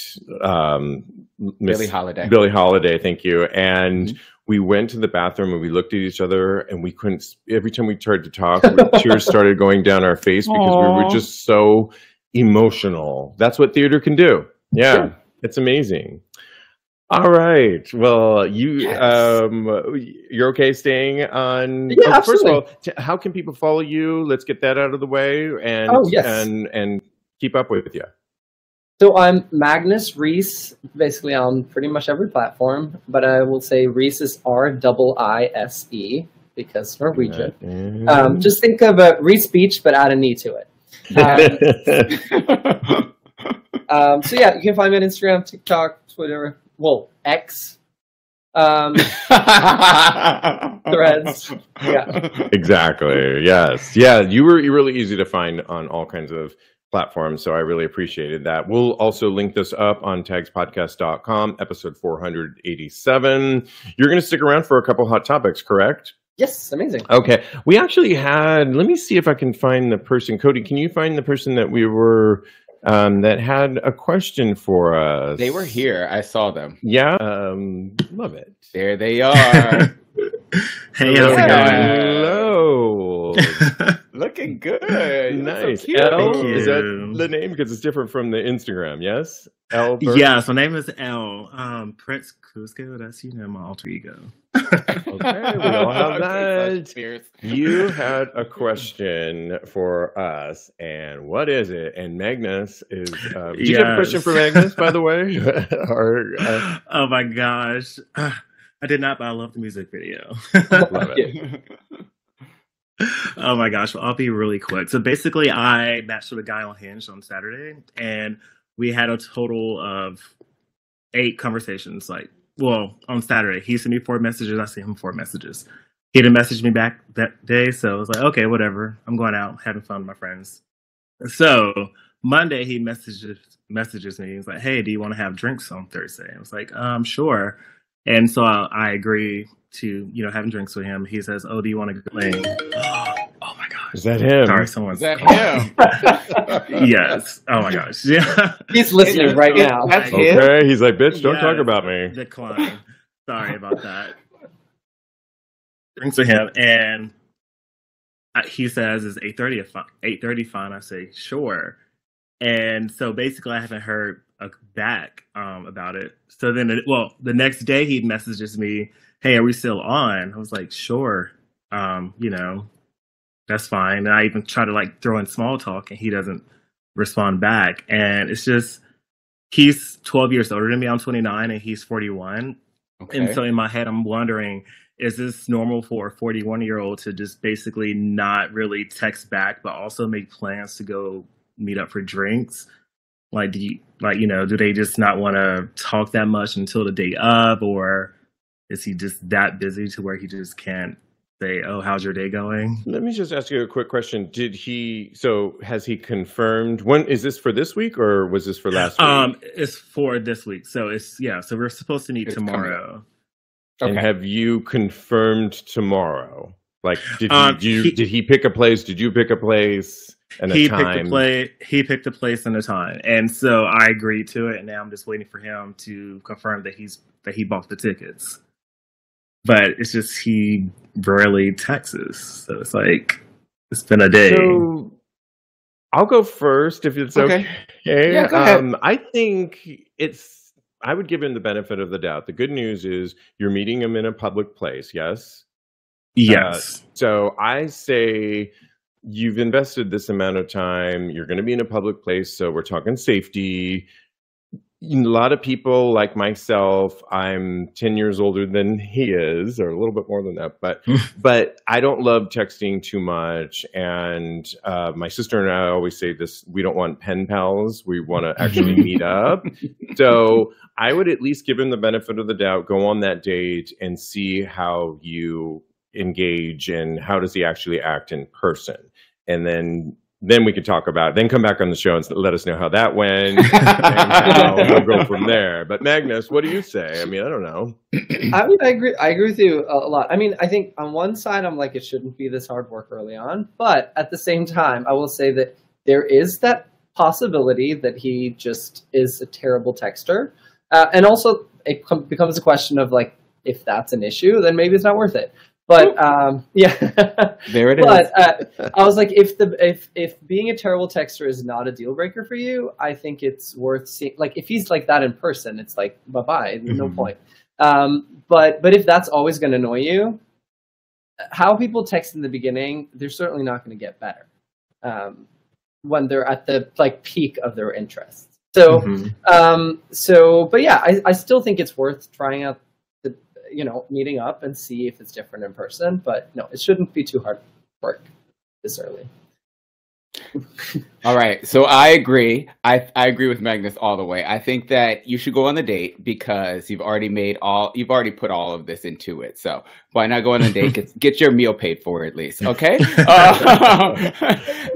Billie Holiday. Billie Holiday, thank you. And we went to the bathroom and we looked at each other and we couldn't, every time we tried to talk, tears started going down our face because we were just so emotional. That's what theater can do. Yeah. It's amazing. All right. Well, you're okay staying on. Yeah, first of all, how can people follow you? Let's get that out of the way and keep up with you. So I'm Magnus Riise, basically on pretty much every platform, but I will say Riise is R-I-I-S-E because Norwegian. Just think of a Riise Beach, but add an E to it. So yeah, you can find me on Instagram, TikTok, Twitter. Well, X, Threads, exactly. Yes, yeah. You're really easy to find on all kinds of platforms, so I really appreciated that. We'll also link this up on TAGSPodcast.com, episode 487. You're going to stick around for a couple hot topics, correct? Yes, amazing. Okay, we actually had. Let me see if I can find the person. Kodi, can you find the person that we were? That had a question for us. They were here. I saw them. Yeah. Love it. There they are. Hey, how's it going? Hello. Looking good. Nice. So L, is that the name? Because it's different from the Instagram, yes? L. Yes, my name is L. Prince Kuzco, that's my alter ego. Okay, we all have that. You had a question for us, and what is it? And Magnus is. Do you have a question for Magnus, by the way? Oh my gosh. I did not, but I love the music video. Love it. Oh my gosh, well, I'll be really quick. So basically, I matched with a guy on Hinge on Saturday, and we had a total of 8 conversations. On Saturday, he sent me 4 messages. I sent him 4 messages. He didn't message me back that day, so I was like, okay, whatever. I'm going out, having fun with my friends. So Monday he messages me. He's like, "Hey, do you want to have drinks on Thursday?" I was like, "Sure." And so I agree to, having drinks with him. He says, "Oh, do you want to go playing?" Oh my gosh. Is that him? Sorry, someone's. Is that him? Yes. Oh my gosh. Yeah. He's listening right now. That's him? Okay. He's like, bitch, don't talk about me. Decline. Sorry about that. Drinks with him, and he says, "Is 8:30 fine?" I say, "Sure." And so basically, I haven't heard back about it. So then, the next day he messages me, "Hey, are we still on?" I was like, "Sure." That's fine. And I even try to throw in small talk, and he doesn't respond back. And it's just, he's 12 years older than me. I'm 29 and he's 41. Okay. And so in my head, I'm wondering, is this normal for a 41-year-old to just basically not really text back, but also make plans to go meet up for drinks? Do they just not want to talk that much until the day of, or is he just that busy to where he just can't say, "Oh, how's your day going?" Let me just ask you a quick question. Has he confirmed, when is this, for this week or was this for last week? It's for this week. So so we're supposed to meet tomorrow. Okay. And have you confirmed tomorrow? Did he pick a place? Did you pick a place and a time? He picked a place and a time. And so I agreed to it, and now I'm just waiting for him to confirm that he bought the tickets. But it's just, he rarely texts. So it's been a day. So I'll go first if it's okay. Yeah, go ahead. I think I would give him the benefit of the doubt. The good news is you're meeting him in a public place, yes? Yes. So I say you've invested this amount of time. You're going to be in a public place, so we're talking safety. A lot of people like myself, I'm 10 years older than he is, or a little bit more than that, but I don't love texting too much. And my sister and I always say this: we don't want pen pals. We want to actually meet up. So I would at least give him the benefit of the doubt, go on that date and see how you engage and how does he actually act in person. And then we could talk about it. Then come back on the show and let us know how that went, and how we'll go from there. But Magnus, what do you say? I mean, I don't know. I agree with you a lot. I mean, I think on one side, I'm like, it shouldn't be this hard work early on. But at the same time, I will say that there is that possibility that he just is a terrible texter. And also, it becomes a question of if that's an issue, then maybe it's not worth it. But yeah, there it is. But I was like, if being a terrible texter is not a deal breaker for you, I think it's worth seeing. If he's like that in person, it's like bye, no point. But if that's always going to annoy you, how people text in the beginning, they're certainly not going to get better when they're at the peak of their interests. So but yeah, I still think it's worth trying out meeting up and see if it's different in person. But no, it shouldn't be too hard work this early. All right. So I agree. I agree with Magnus all the way. I think that you should go on the date because you've already put all of this into it. So why not go on a date? Get your meal paid for at least. Okay.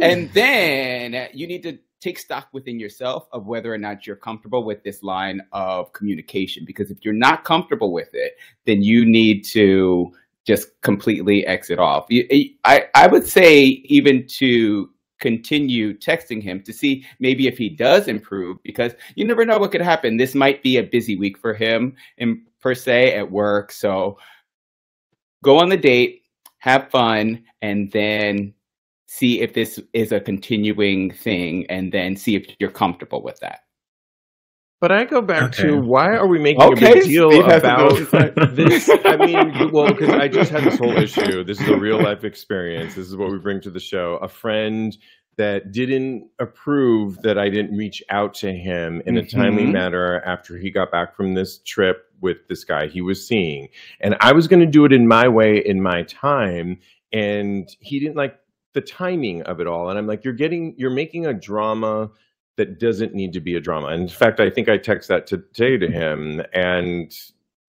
And then you need to take stock within yourself of whether or not you're comfortable with this line of communication, because if you're not comfortable with it, then you need to just completely exit off. I would say even to continue texting him to see maybe if he does improve, because you never know what could happen. This might be a busy week for him per se at work. So go on the date, have fun, and then see if this is a continuing thing, and then see if you're comfortable with that. But I go back to, why are we making a big deal about this? I mean, well, because I just had this whole issue. This is a real life experience. This is what we bring to the show. A friend that didn't approve that I didn't reach out to him in a timely manner after he got back from this trip with this guy he was seeing. And I was going to do it in my way, in my time. And he didn't like the timing of it all. And I'm like, you're making a drama that doesn't need to be a drama. And in fact, I think I text that today to him, and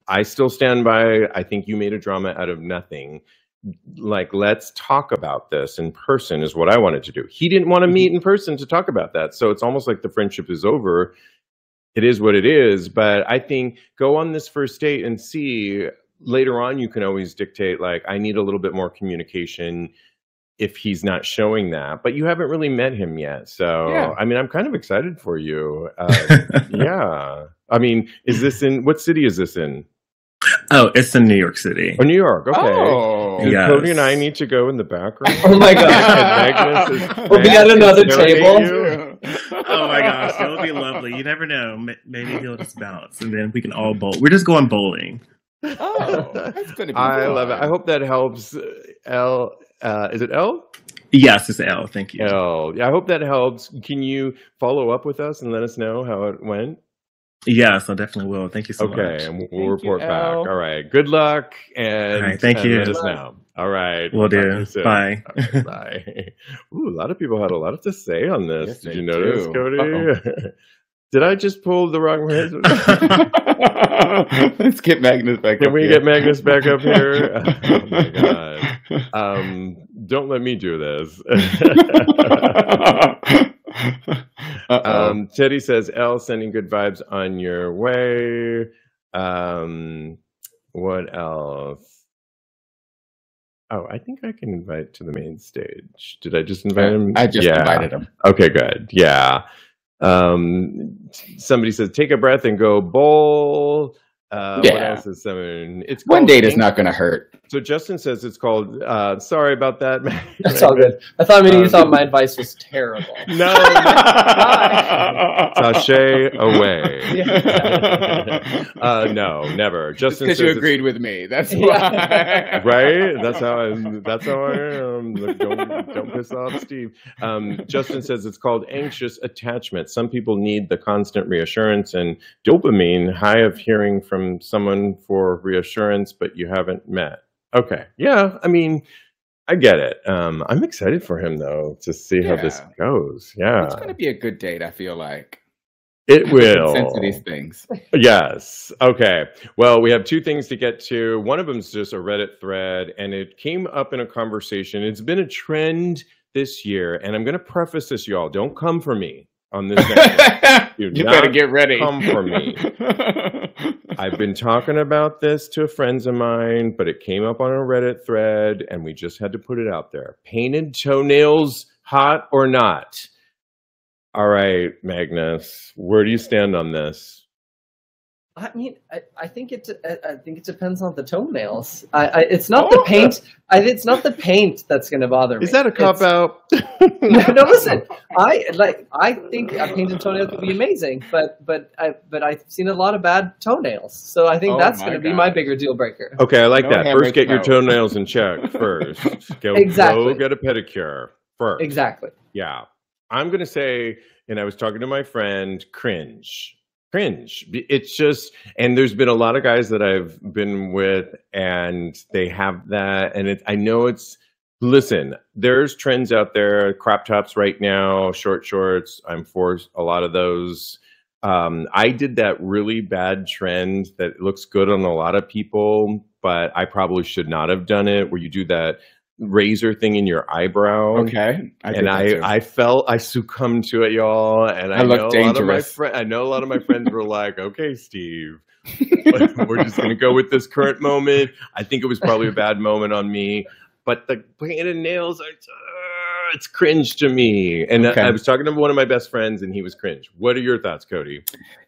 I still stand by, I think you made a drama out of nothing. like, let's talk about this in person is what I wanted to do. He didn't want to meet in person to talk about that. So it's almost like the friendship is over. It is what it is. But I think go on this first date and see. Later on, you can always dictate, like, I need a little bit more communication if he's not showing that. But you haven't really met him yet. So, Yeah. I mean, I'm kind of excited for you. Yeah. I mean, is this in, what city is this in? Oh, it's in New York City. Oh, New York. Okay. Oh, Do yes. Kodi and I need to go in the background? Oh my God. And Magnus is We'll be at another serenading table. you? Oh my gosh, that would be lovely. You never know. Maybe he'll just bounce, and then we can all bowl. We're just going bowling. Oh, that's going to be I fun. love it. I hope that helps. L, is it L? Yes, it's L. Thank you. L. Yeah, I hope that helps. Can you follow up with us and let us know how it went? Yes, I definitely will. Thank you so much. Okay, and we'll Thank report you, back. L. All right. Good luck, and All right, thank you. let us know. All right. Will Talk to do. you soon. Bye. All right, bye. Ooh, a lot of people had a lot to say on this. Yes, Did they you notice, do. Cody? Did I just pull the wrong way? Let's get Magnus back Can up we here. get Magnus back up here? Oh my God. Don't let me do this. Teddy says, L, sending good vibes on your way. What else? Oh, I think I can invite to the main stage. Did I just invite him? I just invited him. Okay, good. Yeah. Somebody says, take a breath and go bowl. What else is someone? It's One called date is not going to hurt. So Justin says it's called. Sorry about that. That's all good. I thought maybe you thought my advice was terrible. No, sachet away. No, never. Justin Because says you it's- agreed with me. That's why. right? That's how I am. Look, don't piss off Steve. Justin says it's called anxious attachment. Some people need the constant reassurance and dopamine high of hearing from someone for reassurance, but you haven't met. Okay. Yeah, I mean, I get it. I'm excited for him though to see how this goes. Yeah. It's going to be a good date, I feel like. It will. Sense of these things. Yes. Okay. Well, we have two things to get to. One of them is just a Reddit thread, and it came up in a conversation. It's been a trend this year, and I'm going to preface this, y'all. Don't come for me on this. You better get ready. Come for me. I've been talking about this to friends of mine, but it came up on a Reddit thread, and we just had to put it out there. Painted toenails, hot or not? All right, Magnus, where do you stand on this? I mean, I think it depends on the toenails. It's not the paint. It's not the paint that's going to bother me. Is that a cop out? No, listen. I think a painted toenail could be amazing, but I've seen a lot of bad toenails, so I think that's going to be my bigger deal breaker. Okay, I like No that. hammer First, get your toe. toenails in check first. Exactly. Go get a pedicure first. Exactly. Yeah. I'm going to say, and I was talking to my friend, cringe. It's just, and there's been a lot of guys that I've been with, and they have that. And I know listen, there's trends out there, crop tops right now, short shorts. I'm for a lot of those. I did that really bad trend that looks good on a lot of people, but I probably should not have done it, where you do that razor thing in your eyebrow. Okay. I felt I succumbed to it, y'all. And I know I know a lot of my friends were like, okay, Steve, we're just gonna go with this current moment. I think it was probably a bad moment on me, but the painted nails are it's cringe to me. And I was talking to one of my best friends, and he was cringe. What are your thoughts, Kodi?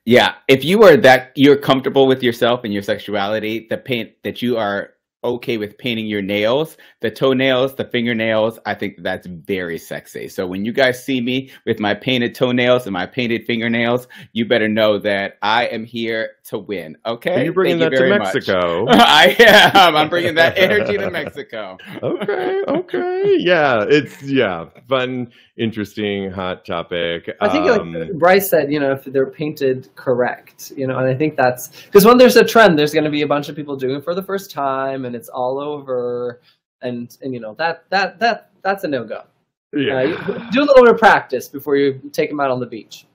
Yeah, if you're comfortable with yourself and your sexuality, the paint that you are okay with painting your nails, the toenails, the fingernails, I think that's very sexy. So when you guys see me with my painted toenails and my painted fingernails, you better know that I am here to win. Okay? Are you bringing that to Mexico? I am. I'm bringing that energy to Mexico. Okay. Yeah, fun, interesting, hot topic. I think like Bryce said, if they're painted correct, and I think that's because when there's a trend, there's going to be a bunch of people doing it for the first time, and it's all over, and that's a no-go. Yeah. Do a little bit of practice before you take them out on the beach.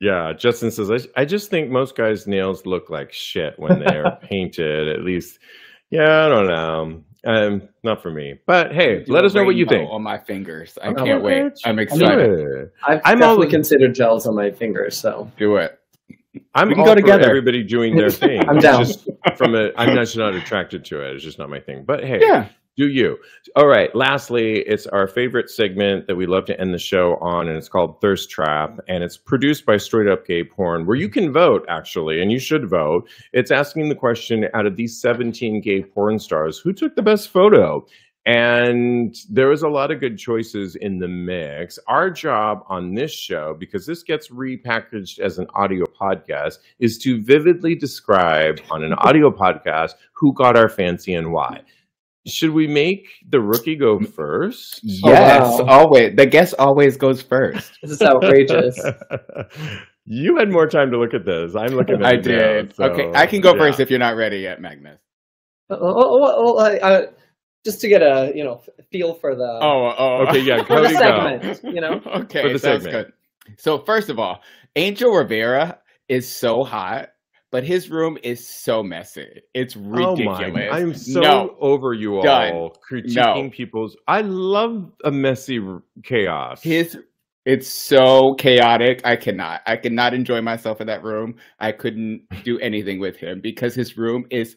Yeah, Justin says, I just think most guys' nails look like shit when they're painted, at least. Yeah, I don't know. Not for me. But hey, let us know what you think. On my fingers. I can't wait. I'm excited. I've definitely considered gels on my fingers, so do it. We can go together. Everybody doing their thing. I'm down. I'm just not attracted to it. It's just not my thing. But hey, do you? All right. Lastly, it's our favorite segment that we love to end the show on, and it's called Thirst Trap, and it's produced by Straight Up Gay Porn, where you can vote, actually, and you should vote. It's asking the question, out of these 17 gay porn stars, who took the best photo? And there was a lot of good choices in the mix. Our job on this show, because this gets repackaged as an audio podcast, is to vividly describe on an audio podcast who got our fancy and why. Should we make the rookie go first? Yes, always. The guest always goes first. This is outrageous. You had more time to look at this. I'm looking at it. I did. Now, so, okay, I can go first if you're not ready yet, Magnus. Just to get a feel for the okay, yeah, for the segment, okay, for the sounds segment. Good. So first of all, Angel Rivera is so hot, but his room is so messy. It's ridiculous. I'm so over you all critiquing people's. I love a messy chaos. It's so chaotic. I cannot enjoy myself in that room. I couldn't do anything with him because his room is.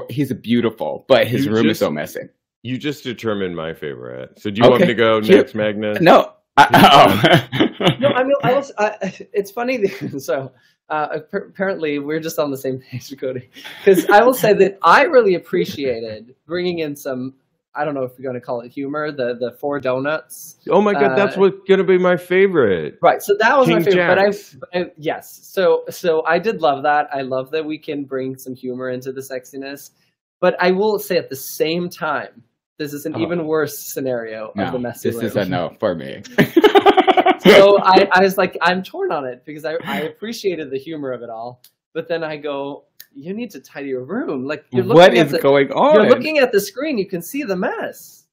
He's beautiful, but his room is so messy. You just determined my favorite. So do you want me to go next, Magnus? No. No, I mean, it's funny. So apparently we're just on the same page, Kodi. Because I will say that I really appreciated bringing in some, I don't know if you're going to call it humor, the 4 donuts. Oh my God, that's what's going to be my favorite. Right, so that was King my favorite. Jack's. But yes, so I did love that. I love that we can bring some humor into the sexiness. But I will say at the same time, this is an even worse scenario of the messy room. This is a no for me. So I was like, I'm torn on it because I appreciated the humor of it all. But then I go, you need to tidy your room. Like, what is going on? You're looking at the screen. You can see the mess.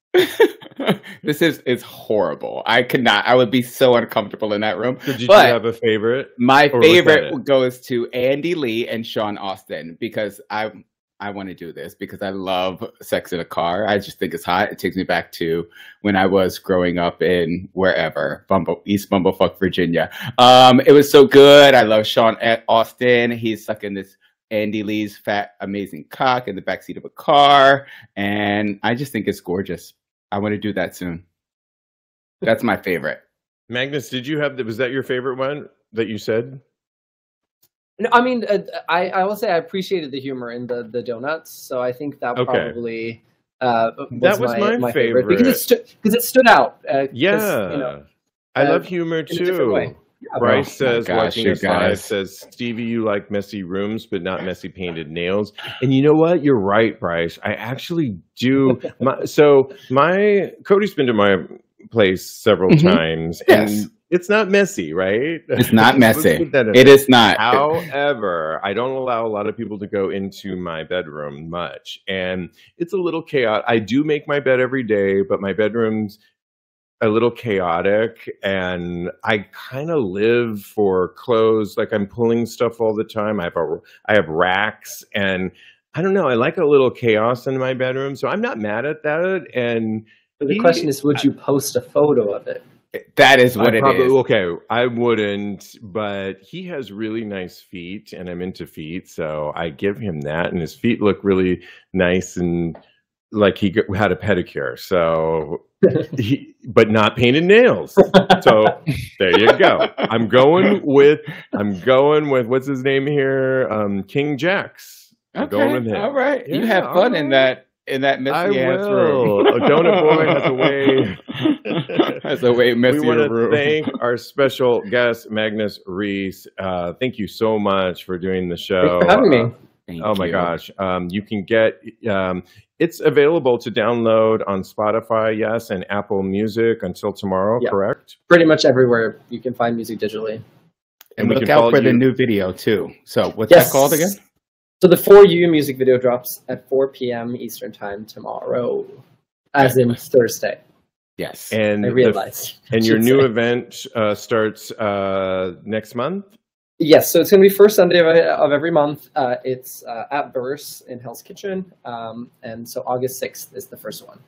This is horrible. I would be so uncomfortable in that room. So did you have a favorite? My favorite goes to Andy Lee and Sean Austin because I want to do this because I love sex in a car. I just think it's hot. It takes me back to when I was growing up in wherever, East Bumblefuck, Virginia. It was so good. I love Sean Austin. He's sucking this Andy Lee's fat, amazing cock in the backseat of a car. And I just think it's gorgeous. I want to do that soon. That's my favorite. Magnus, was that your favorite one that you said? No, I mean, I will say I appreciated the humor in the donuts. So I think that probably was my favorite. Because it stood out. I love humor too. Yeah, Bryce says, watching us live, says, Stevie, you like messy rooms, but not messy painted nails. And you know what? You're right, Bryce. I actually do. Kodi's been to my place several times. Yes. And it's not messy, right? It's not messy. It is not. However, I don't allow a lot of people to go into my bedroom much. And it's a little chaotic. I do make my bed every day, but my bedroom's a little chaotic, and I kind of live for clothes. Like, I'm pulling stuff all the time. I have racks, and I don't know. I like a little chaos in my bedroom, so I'm not mad at that. And the question is, would you post a photo of it? That is what it is. Okay, I wouldn't, but he has really nice feet, and I'm into feet, so I give him that, and his feet look really nice and like he had a pedicure. So. But not painted nails. So there you go. I'm going with what's his name here? King Jax. Going with him. All right. Yeah, you have fun in that messy ass room. A donut boy has a way messier room. We want to thank our special guest, Magnus Riise. Thank you so much for doing the show. Thanks for having me. My gosh. You can get it's available to download on Spotify, yes, and Apple Music until tomorrow, correct? Pretty much everywhere you can find music digitally. And look out for the new video too. So what's that called again? So the For You music video drops at 4 p.m. Eastern time tomorrow, as in Thursday. Yes. And I realized. And your new event starts next month? Yes, so it's going to be first Sunday of every month. It's at Burrs in Hell's Kitchen. And so August 6th is the first one.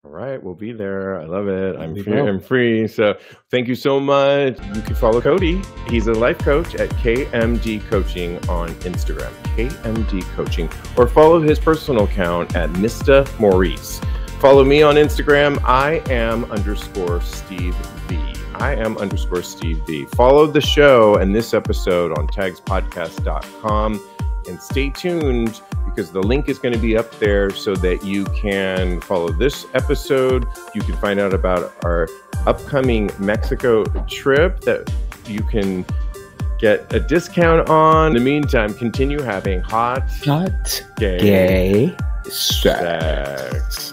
All right, we'll be there. I love it. I'm free. So thank you so much. You can follow Kodi. He's a life coach at KMD Coaching on Instagram, KMD Coaching, or follow his personal account at Mr. Maurice. Follow me on Instagram. I am _Steve V. I am _Steve V. Follow the show and this episode on TAGSPodcast.com. And stay tuned because the link is going to be up there so that you can follow this episode. You can find out about our upcoming Mexico trip that you can get a discount on. In the meantime, continue having hot gay sex.